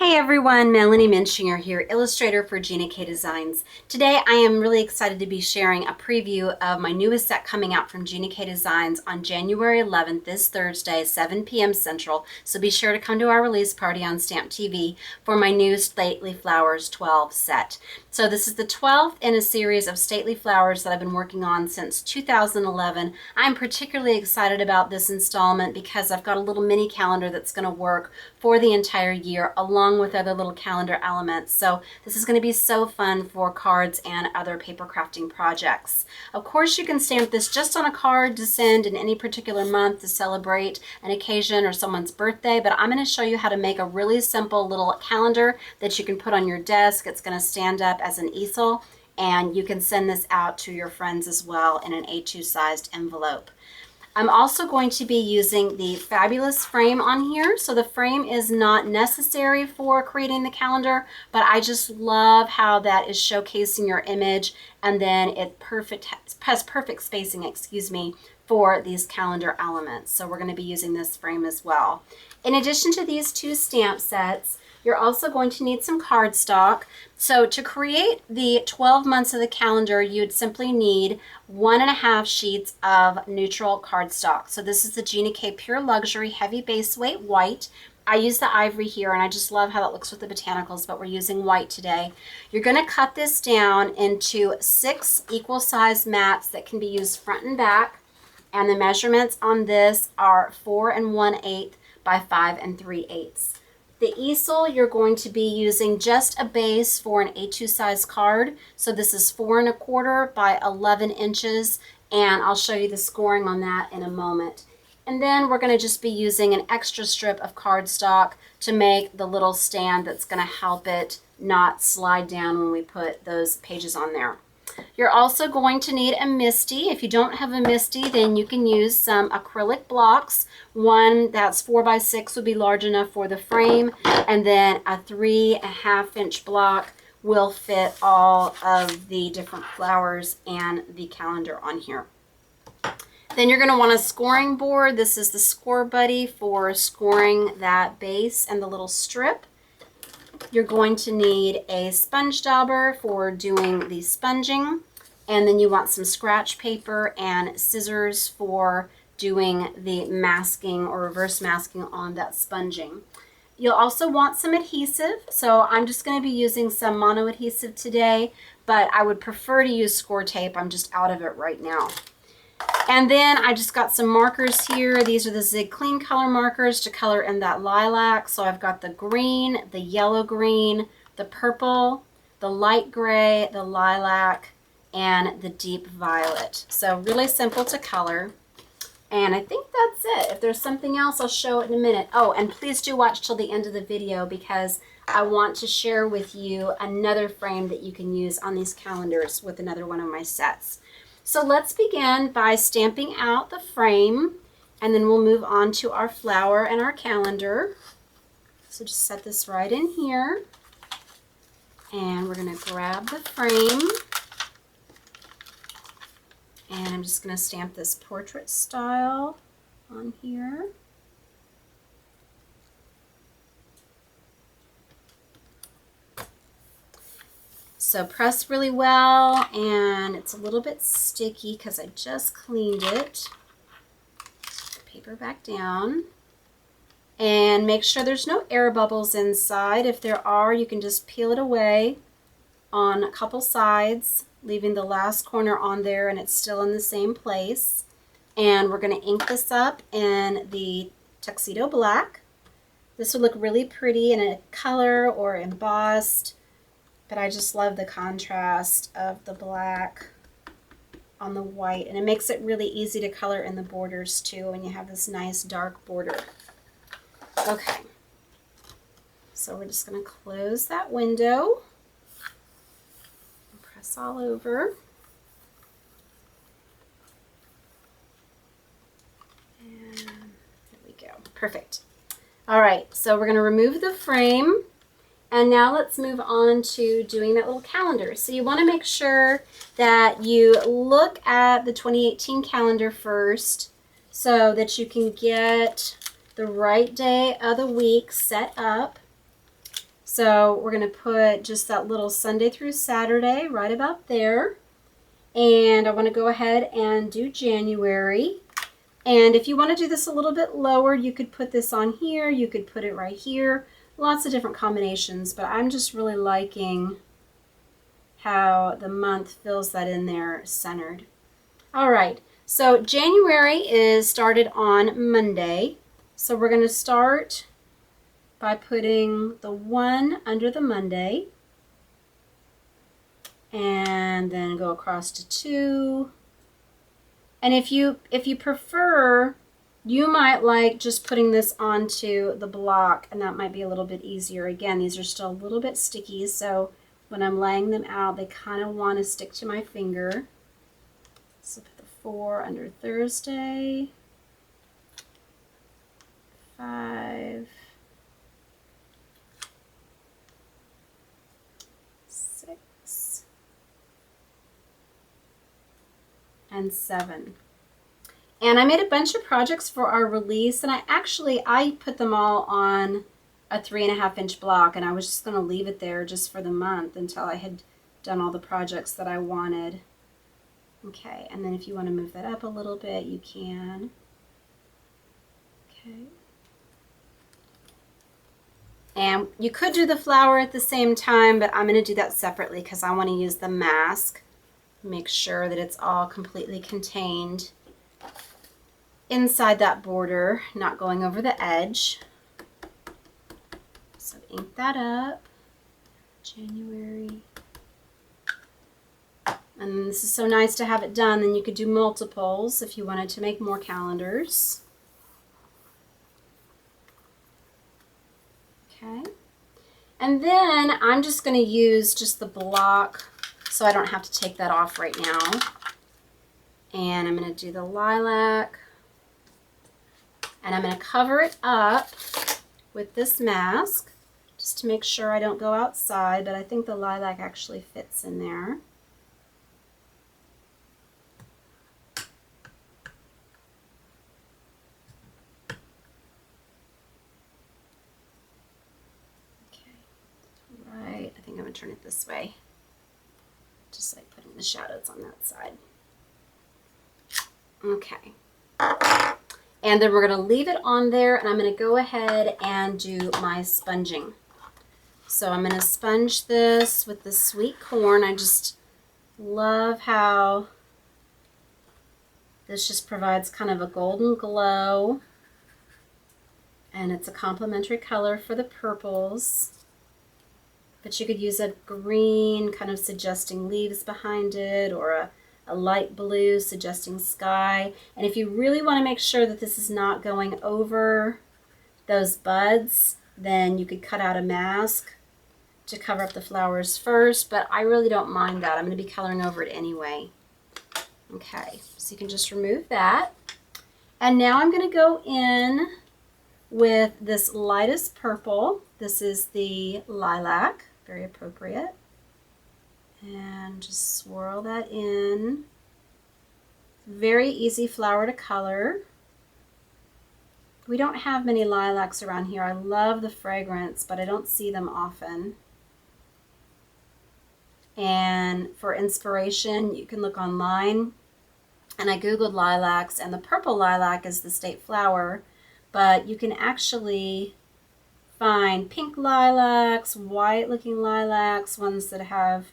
Hey everyone, Melanie Muenchinger here, illustrator for Gina K Designs. Today I am really excited to be sharing a preview of my newest set coming out from Gina K Designs on January 11th, this Thursday, 7 p.m. Central. So be sure to come to our release party on Stamp TV for my new Stately Flowers 12 set. So this is the 12th in a series of stately flowers that I've been working on since 2011. I'm particularly excited about this installment because I've got a little mini calendar that's going to work for the entire year along with other little calendar elements. So this is going to be so fun for cards and other paper crafting projects. Of course, you can stamp this just on a card to send in any particular month to celebrate an occasion or someone's birthday, but I'm going to show you how to make a really simple little calendar that you can put on your desk. It's going to stand up as an easel, and you can send this out to your friends as well in an A2 sized envelope. I'm also going to be using the fabulous frame on here. So the frame is not necessary for creating the calendar, but I just love how that is showcasing your image, and then it has perfect spacing, for these calendar elements. So we're going to be using this frame as well. In addition to these two stamp sets, you're also going to need some cardstock. So to create the 12 months of the calendar, you'd simply need 1.5 sheets of neutral cardstock. So this is the Gina K Pure Luxury Heavy Base Weight White. I use the ivory here, and I just love how that looks with the botanicals, but we're using white today. You're going to cut this down into 6 equal-sized mats that can be used front and back, and the measurements on this are 4 1/8 by 5 3/8. The easel, you're going to be using just a base for an A2 size card. So this is 4 1/4 by 11 inches, and I'll show you the scoring on that in a moment. And then we're going to just be using an extra strip of cardstock to make the little stand that's going to help it not slide down when we put those pages on there. You're also going to need a MISTI. If you don't have a MISTI, then you can use some acrylic blocks. One that's 4 by 6 would be large enough for the frame, and then a 3.5 inch block will fit all of the different flowers and the calendar on here. Then you're going to want a scoring board. This is the Score Buddy for scoring that base and the little strip. You're going to need a sponge dauber for doing the sponging, and then you want some scratch paper and scissors for doing the masking or reverse masking on that sponging. You'll also want some adhesive, so I'm just going to be using some mono adhesive today, but I would prefer to use Scor-Tape. I'm just out of it right now. And then I just got some markers here. These are the Zig Clean color markers to color in that lilac. So I've got the green, the yellow green, the purple, the light gray, the lilac, and the deep violet. So really simple to color. And I think that's it. If there's something else, I'll show it in a minute. Oh, and please do watch till the end of the video because I want to share with you another frame that you can use on these calendars with another one of my sets. So let's begin by stamping out the frame, and then we'll move on to our flower and our calendar. So just set this right in here, and we're going to grab the frame, and I'm just going to stamp this portrait style on here. So press really well, and it's a little bit sticky because I just cleaned it. Put the paper back down, and make sure there's no air bubbles inside. If there are, you can just peel it away on a couple sides, leaving the last corner on there, and it's still in the same place. And we're going to ink this up in the Tuxedo Black. This would look really pretty in a color or embossed, but I just love the contrast of the black on the white, and it makes it really easy to color in the borders too when you have this nice dark border. Okay, so we're just going to close that window and press all over. And there we go. Perfect. All right, so we're going to remove the frame. And now let's move on to doing that little calendar. So you want to make sure that you look at the 2018 calendar first so that you can get the right day of the week set up. So we're going to put just that little Sunday through Saturday right about there. And I want to go ahead and do January. And if you want to do this a little bit lower, you could put this on here. You could put it right here. Lots of different combinations, but I'm just really liking how the month fills that in there centered. All right, so January is started on Monday. So we're going to start by putting the 1 under the Monday, and then go across to 2. And if you prefer, you might like just putting this onto the block, and that might be a little bit easier. Again, these are still a little bit sticky, so when I'm laying them out, they kind of want to stick to my finger. So put the 4 under Thursday, 5, 6, and 7. And I made a bunch of projects for our release, and I put them all on a 3.5-inch block, and I was just going to leave it there just for the month until I had done all the projects that I wanted. Okay, and then if you want to move that up a little bit, you can. Okay. And you could do the flower at the same time, but I'm going to do that separately because I want to use the mask. Make sure that it's all completely contained inside that border, not going over the edge. So ink that up. January. And this is so nice to have it done. Then you could do multiples if you wanted to make more calendars. Okay. And then I'm just going to use just the block so I don't have to take that off right now. And I'm going to do the lilac. And I'm going to cover it up with this mask just to make sure I don't go outside, but I think the lilac actually fits in there. Okay, right, I think I'm going to turn it this way, just like putting the shadows on that side. Okay. And then we're going to leave it on there, and I'm going to go ahead and do my sponging. So I'm going to sponge this with the sweet corn. I just love how this just provides kind of a golden glow, and it's a complementary color for the purples. But you could use a green kind of suggesting leaves behind it, or a light blue suggesting sky. And if you really want to make sure that this is not going over those buds, then you could cut out a mask to cover up the flowers first, but I really don't mind that. I'm going to be coloring over it anyway. Okay, so you can just remove that. And now I'm going to go in with this lightest purple. This is the lilac, very appropriate. And just swirl that in. Very easy flower to color. We don't have many lilacs around here. I love the fragrance, but I don't see them often. And for inspiration, you can look online. And I googled lilacs, and the purple lilac is the state flower, but you can actually find pink lilacs, white looking lilacs, ones that have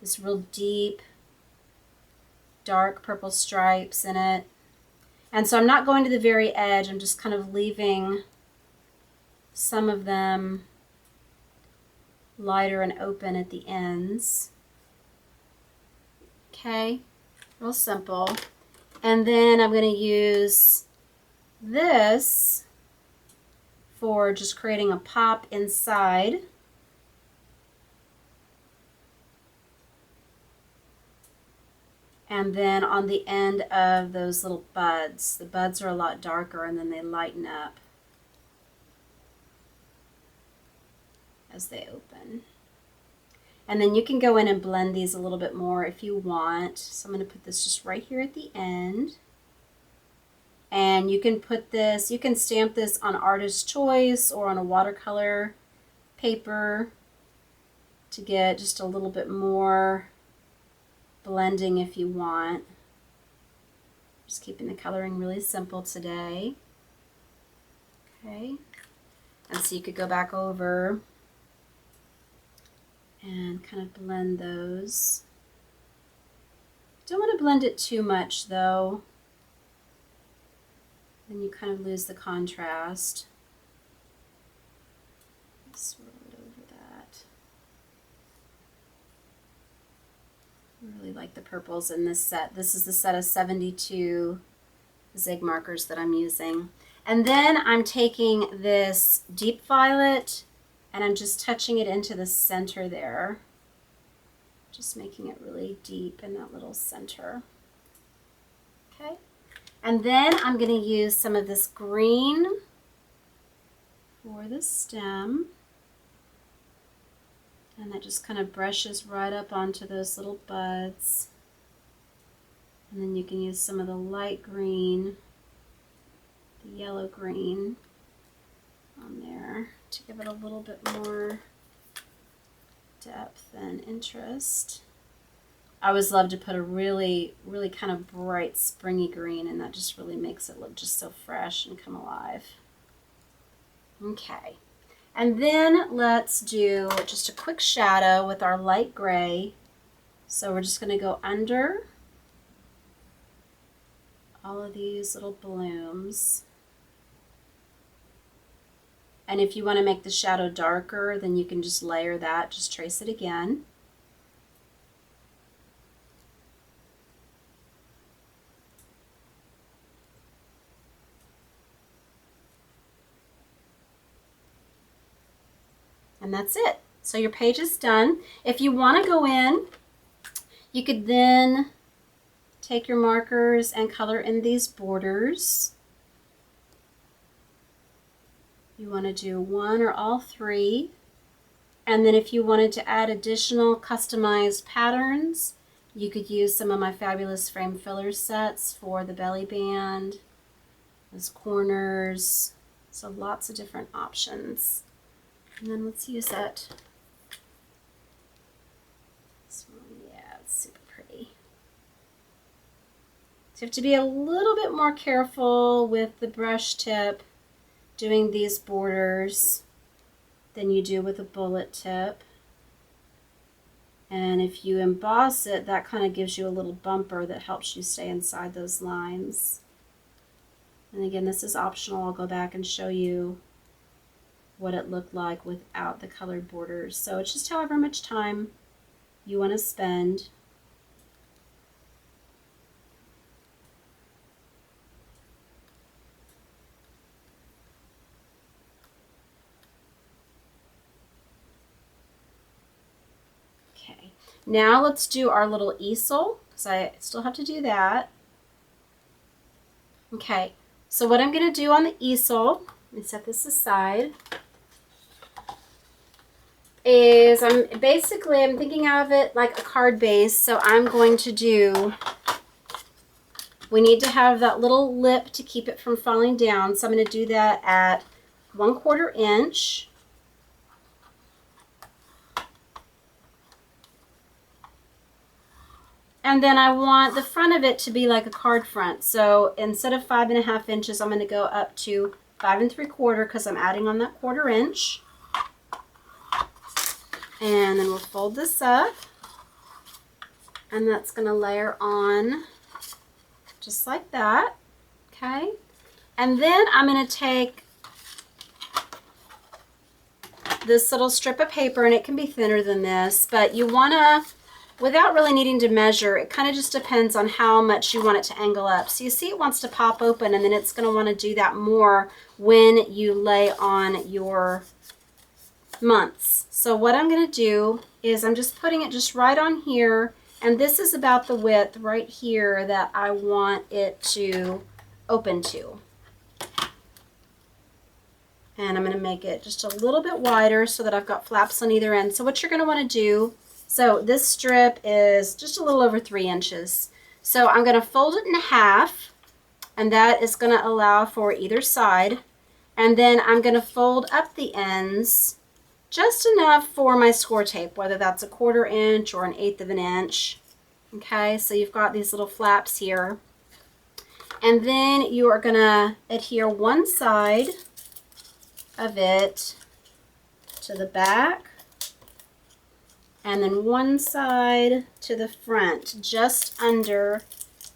this real deep, dark purple stripes in it. And so I'm not going to the very edge. I'm just kind of leaving some of them lighter and open at the ends. Okay, real simple. And then I'm going to use this for just creating a pop inside. And then on the end of those little buds, the buds are a lot darker and then they lighten up as they open. And then you can go in and blend these a little bit more if you want. So I'm going to put this just right here at the end. And you can put this, you can stamp this on Artist's Choice or on a watercolor paper. to get just a little bit more blending if you want. Just keeping the coloring really simple today. Okay, and so you could go back over and kind of blend those. Don't want to blend it too much though. Then you kind of lose the contrast. Swirl it over that. I really like the purples in this set. This is the set of 72 zig markers that I'm using. And then I'm taking this deep violet and I'm just touching it into the center there. Just making it really deep in that little center. Okay. And then I'm going to use some of this green for the stem. And that just kind of brushes right up onto those little buds. And then you can use some of the light green, the yellow green on there to give it a little bit more depth and interest. I always love to put a really kind of bright springy green, and that just really makes it look just so fresh and come alive. Okay, and then let's do just a quick shadow with our light gray. So we're just going to go under all of these little blooms. And if you want to make the shadow darker, then you can just layer that, just trace it again. And that's it. So your page is done. If you want to go in, you could then take your markers and color in these borders. You want to do one or all three. And then if you wanted to add additional customized patterns, you could use some of my fabulous frame filler sets for the belly band, those corners. So lots of different options. And then let's use it. This one, yeah, it's super pretty. So you have to be a little bit more careful with the brush tip doing these borders than you do with a bullet tip. And if you emboss it, that kind of gives you a little bumper that helps you stay inside those lines. And again, this is optional. I'll go back and show you what it looked like without the colored borders. So it's just however much time you want to spend. Okay, now let's do our little easel, because I still have to do that. Okay, so what I'm going to do on the easel, let me set this aside, is I'm thinking of it like a card base. So I'm going to do, we need to have that little lip to keep it from falling down. So I'm going to do that at 1/4 inch. And then I want the front of it to be like a card front. So instead of 5.5 inches, I'm going to go up to 5 3/4 because I'm adding on that 1/4 inch. And then we'll fold this up, and that's going to layer on just like that. Okay, and then I'm going to take this little strip of paper, and it can be thinner than this, but you want to, without really needing to measure, it kind of just depends on how much you want it to angle up. So you see it wants to pop open, and then it's going to want to do that more when you lay on your months. So what I'm going to do is I'm just putting it just right on here, and this is about the width right here that I want it to open to. And I'm going to make it just a little bit wider so that I've got flaps on either end. So what you're going to want to do, so this strip is just a little over 3 inches. So I'm going to fold it in half, and that is going to allow for either side. And then I'm going to fold up the ends just enough for my Scor-Tape, whether that's a 1/4 inch or 1/8 of an inch. Okay, so you've got these little flaps here. And then you are gonna adhere one side of it to the back, and then one side to the front, just under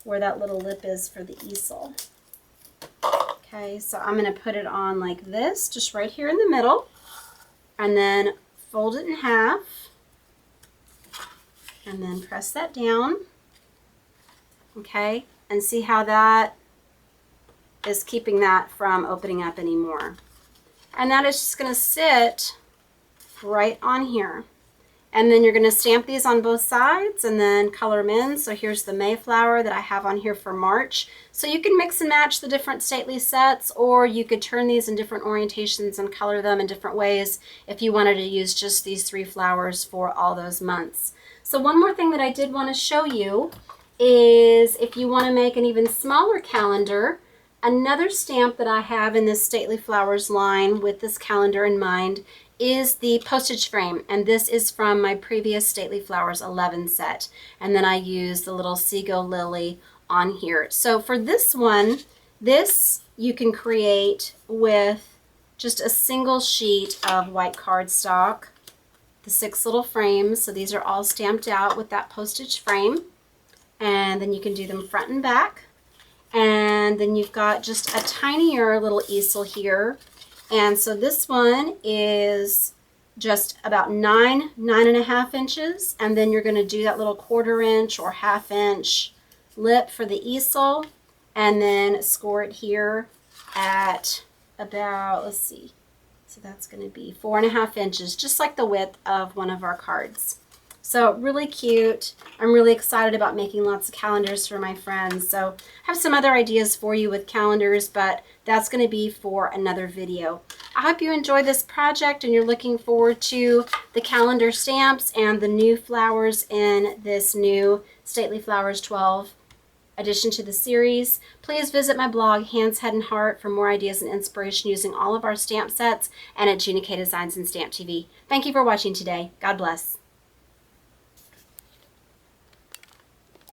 where that little lip is for the easel. Okay, so I'm gonna put it on like this, just right here in the middle, and then fold it in half, and then press that down. Okay, and see how that is keeping that from opening up anymore. And that is just gonna sit right on here. And then you're gonna stamp these on both sides and then color them in. So here's the Mayflower that I have on here for March. So you can mix and match the different stately sets, or you could turn these in different orientations and color them in different ways if you wanted to use just these 3 flowers for all those months. So one more thing that I did want to show you is if you want to make an even smaller calendar, another stamp that I have in this Stately Flowers line with this calendar in mind is the postage frame, and this is from my previous Stately Flowers 11 set, and then I use the little seagull lily on here. So for this one, this you can create with just a single sheet of white cardstock, the 6 little frames. So these are all stamped out with that postage frame, and then you can do them front and back. And then you've got just a tinier little easel here. And so this one is just about 9.5 inches. And then you're going to do that little 1/4 inch or 1/2 inch lip for the easel. And then score it here at about, let's see, so that's going to be 4.5 inches, just like the width of one of our cards. So really cute. I'm really excited about making lots of calendars for my friends. So I have some other ideas for you with calendars, but that's going to be for another video. I hope you enjoyed this project and you're looking forward to the calendar stamps and the new flowers in this new Stately Flowers 12 addition to the series. Please visit my blog, Hands, Head, and Heart, for more ideas and inspiration using all of our stamp sets, and at Gina K Designs and Stamp TV. Thank you for watching today. God bless.